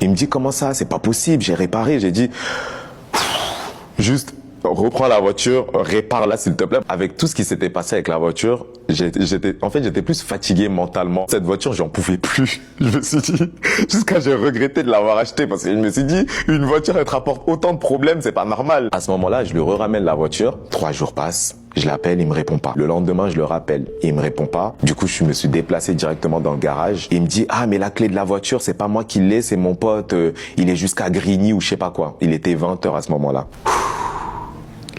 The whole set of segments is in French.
Il me dit, comment ça? C'est pas possible, j'ai réparé. J'ai dit, juste, reprends la voiture, répare-la s'il te plaît. Avec tout ce qui s'était passé avec la voiture, j'étais plus fatigué mentalement. Cette voiture, j'en pouvais plus. Je me suis dit, jusqu'à j'ai regretté de l'avoir achetée parce que je me suis dit, une voiture, elle te rapporte autant de problèmes, c'est pas normal. À ce moment-là, je lui ramène la voiture. 3 jours passent. Je l'appelle, il me répond pas. Le lendemain, je le rappelle, il me répond pas. Du coup, je me suis déplacé directement dans le garage. Il me dit, ah, mais la clé de la voiture, c'est pas moi qui l'ai, c'est mon pote. Il est jusqu'à Grigny ou je sais pas quoi. Il était 20h à ce moment-là.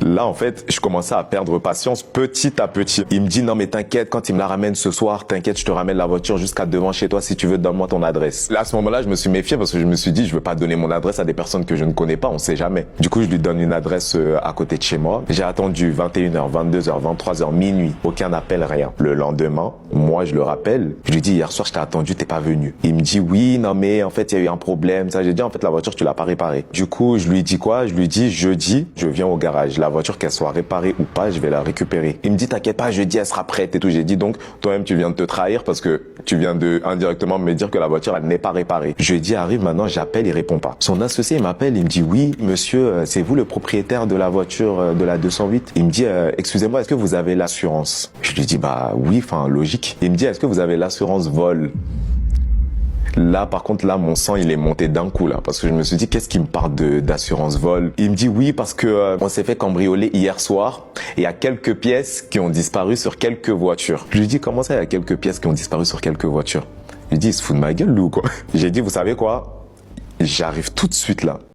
Là, en fait, je commençais à perdre patience petit à petit. Il me dit, non, mais t'inquiète, quand il me la ramène ce soir, t'inquiète, je te ramène la voiture jusqu'à devant chez toi. Si tu veux, donne-moi ton adresse. Là, à ce moment-là, je me suis méfié parce que je me suis dit, je veux pas donner mon adresse à des personnes que je ne connais pas, on sait jamais. Du coup, je lui donne une adresse à côté de chez moi. J'ai attendu 21h, 22h, 23h, minuit. Aucun appel, rien. Le lendemain, moi, je le rappelle. Je lui dis, hier soir, je t'ai attendu, t'es pas venu. Il me dit, oui, non, mais en fait, il y a eu un problème. Ça, j'ai dit, en fait, la voiture, tu l'as pas réparée. Du coup, je lui dis quoi? Je lui dis, jeudi, je viens au garage. La voiture, qu'elle soit réparée ou pas, je vais la récupérer. Il me dit, t'inquiète pas, jeudi, elle sera prête et tout. J'ai dit, donc, toi-même, tu viens de te trahir parce que tu viens de indirectement me dire que la voiture, elle n'est pas réparée. Jeudi arrive, maintenant, j'appelle, il répond pas. Son associé, il m'appelle, il me dit, oui, monsieur, c'est vous le propriétaire de la voiture de la 208? Il me dit, excusez-moi, est-ce que vous avez l'assurance? Je lui dis, bah oui, enfin, logique. Il me dit, est-ce que vous avez l'assurance vol? Là, par contre, là, mon sang, il est monté d'un coup, là, parce que je me suis dit, qu'est-ce qui me parle d'assurance vol? Il me dit oui, parce que on s'est fait cambrioler hier soir, et il y a quelques pièces qui ont disparu sur quelques voitures. Je lui dis, comment ça, il y a quelques pièces qui ont disparu sur quelques voitures? Il dit, il se fout de ma gueule, lui, ou quoi? J'ai dit, vous savez quoi? J'arrive tout de suite là.